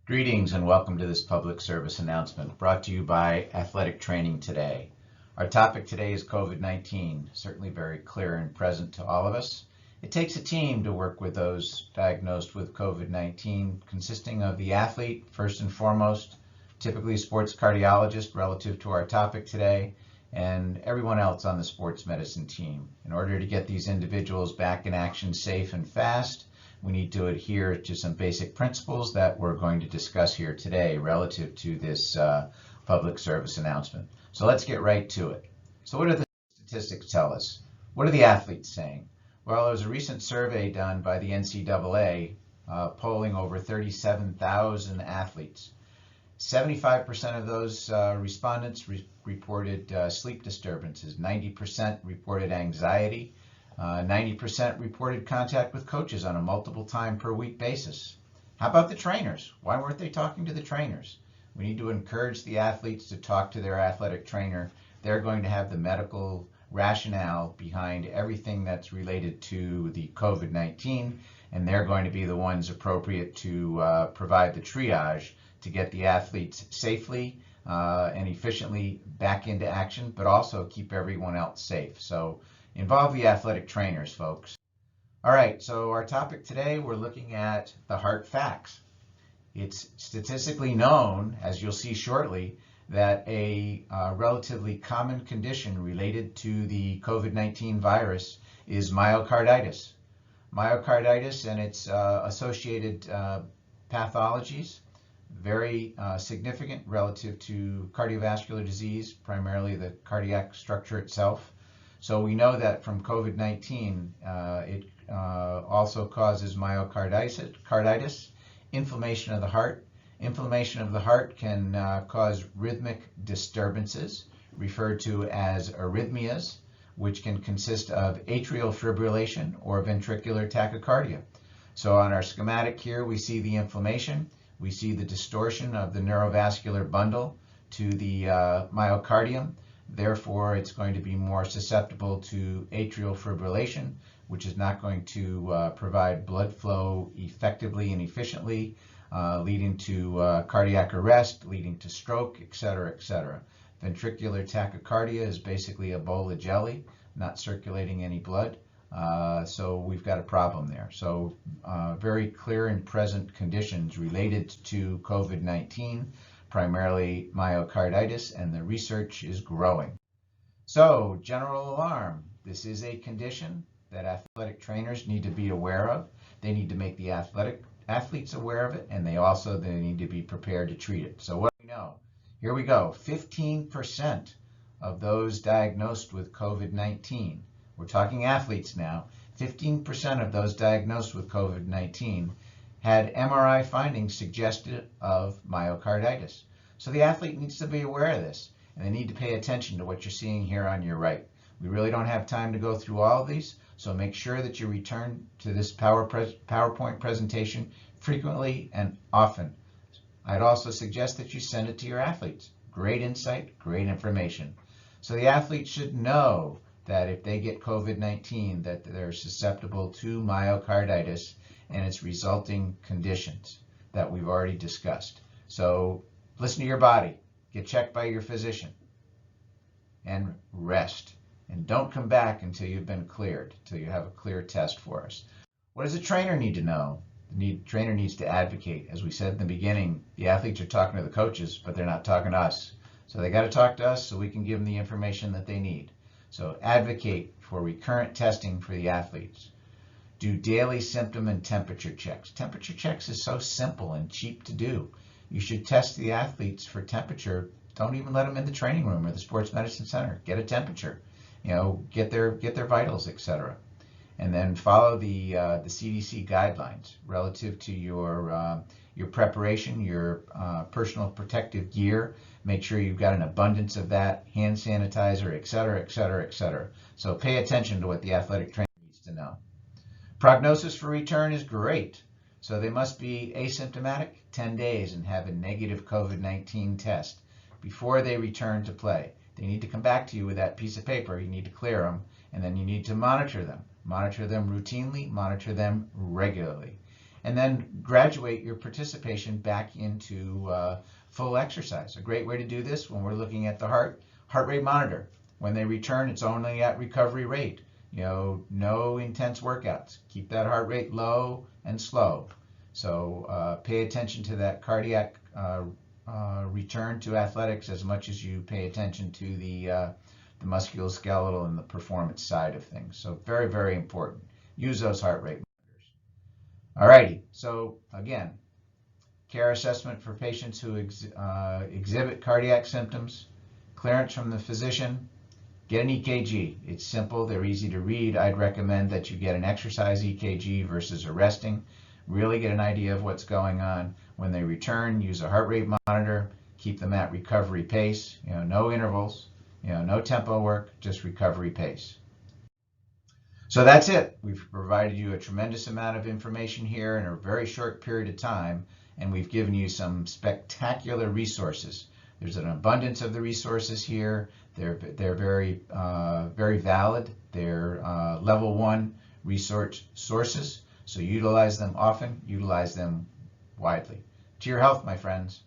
Greetings and welcome to this public service announcement brought to you by Athletic Training Today. Our topic today is COVID-19, certainly very clear and present to all of us. It takes a team to work with those diagnosed with COVID-19, consisting of the athlete, first and foremost, typically a sports cardiologist relative to our topic today, and everyone else on the sports medicine team. In order to get these individuals back in action safe and fast, we need to adhere to some basic principles that we're going to discuss here today relative to this public service announcement. So let's get right to it. So what do the statistics tell us? What are the athletes saying? Well, there was a recent survey done by the NCAA polling over 37,000 athletes. 75% of those respondents reported sleep disturbances, 90% reported anxiety, 90% reported contact with coaches on a multiple time per week basis. How about the trainers? Why weren't they talking to the trainers? We need to encourage the athletes to talk to their athletic trainer. They're going to have the medical rationale behind everything that's related to the COVID-19, and they're going to be the ones appropriate to provide the triage to get the athletes safely and efficiently back into action, but also keep everyone else safe. So involve the athletic trainers, folks. All right, so our topic today, we're looking at the heart facts. It's statistically known, as you'll see shortly, that a relatively common condition related to the COVID-19 virus is myocarditis. Myocarditis and its associated pathologies, very significant relative to cardiovascular disease, primarily the cardiac structure itself. So we know that from COVID-19, it also causes myocarditis, inflammation of the heart. Inflammation of the heart can cause rhythmic disturbances, referred to as arrhythmias, which can consist of atrial fibrillation or ventricular tachycardia. So on our schematic here, we see the inflammation. We see the distortion of the neurovascular bundle to the myocardium. Therefore, it's going to be more susceptible to atrial fibrillation, which is not going to provide blood flow effectively and efficiently, leading to cardiac arrest, leading to stroke, et cetera, et cetera. Ventricular tachycardia is basically a bowl of jelly, not circulating any blood. So we've got a problem there. So very clear and present conditions related to COVID-19. Primarily myocarditis, and the research is growing. So, general alarm. This is a condition that athletic trainers need to be aware of. They need to make the athletes aware of it, and they need to be prepared to treat it. So what do we know? Here we go. 15% of those diagnosed with COVID-19, we're talking athletes now, 15% of those diagnosed with COVID-19 had MRI findings suggestive of myocarditis. So the athlete needs to be aware of this, and they need to pay attention to what you're seeing here on your right. We really don't have time to go through all of these, so make sure that you return to this PowerPoint presentation frequently and often. I'd also suggest that you send it to your athletes. Great insight, great information. So the athletes should know that if they get COVID-19, that they're susceptible to myocarditis and its resulting conditions that we've already discussed. So listen to your body, get checked by your physician, and rest. And don't come back until you've been cleared, until you have a clear test for us. What does a trainer need to know? The trainer needs to advocate. As we said in the beginning, the athletes are talking to the coaches, but they're not talking to us. So they got to talk to us so we can give them the information that they need. So advocate for recurrent testing for the athletes. Do daily symptom and temperature checks. Temperature checks is so simple and cheap to do. You should test the athletes for temperature. Don't even let them in the training room or the sports medicine center. Get a temperature, get their vitals, etc. And then follow the CDC guidelines relative to your preparation, your personal protective gear. Make sure you've got an abundance of that, hand sanitizer, etc., etc., etc. So pay attention to what the athletic trainer needs to know. Prognosis for return is great. So they must be asymptomatic 10 days and have a negative COVID-19 test before they return to play. They need to come back to you with that piece of paper. You need to clear them, and then you need to monitor them. Monitor them routinely, monitor them regularly. and then graduate your participation back into full exercise. A great way to do this when we're looking at the heart rate monitor. When they return, it's only at recovery rate. No intense workouts. Keep that heart rate low and slow. So pay attention to that cardiac return to athletics as much as you pay attention to the musculoskeletal and the performance side of things. So very, very important. Use those heart rate monitors. Alrighty, so again, care assessment for patients who exhibit cardiac symptoms, clearance from the physician, get an EKG. It's simple, they're easy to read. I'd recommend that you get an exercise EKG versus a resting. Really get an idea of what's going on. When they return, use a heart rate monitor, keep them at recovery pace, no intervals, no tempo work, just recovery pace. So that's it. We've provided you a tremendous amount of information here in a very short period of time, and we've given you some spectacular resources. There's an abundance of the resources here. They're very valid. They're level 1 research sources. So utilize them often, utilize them widely. To your health, my friends.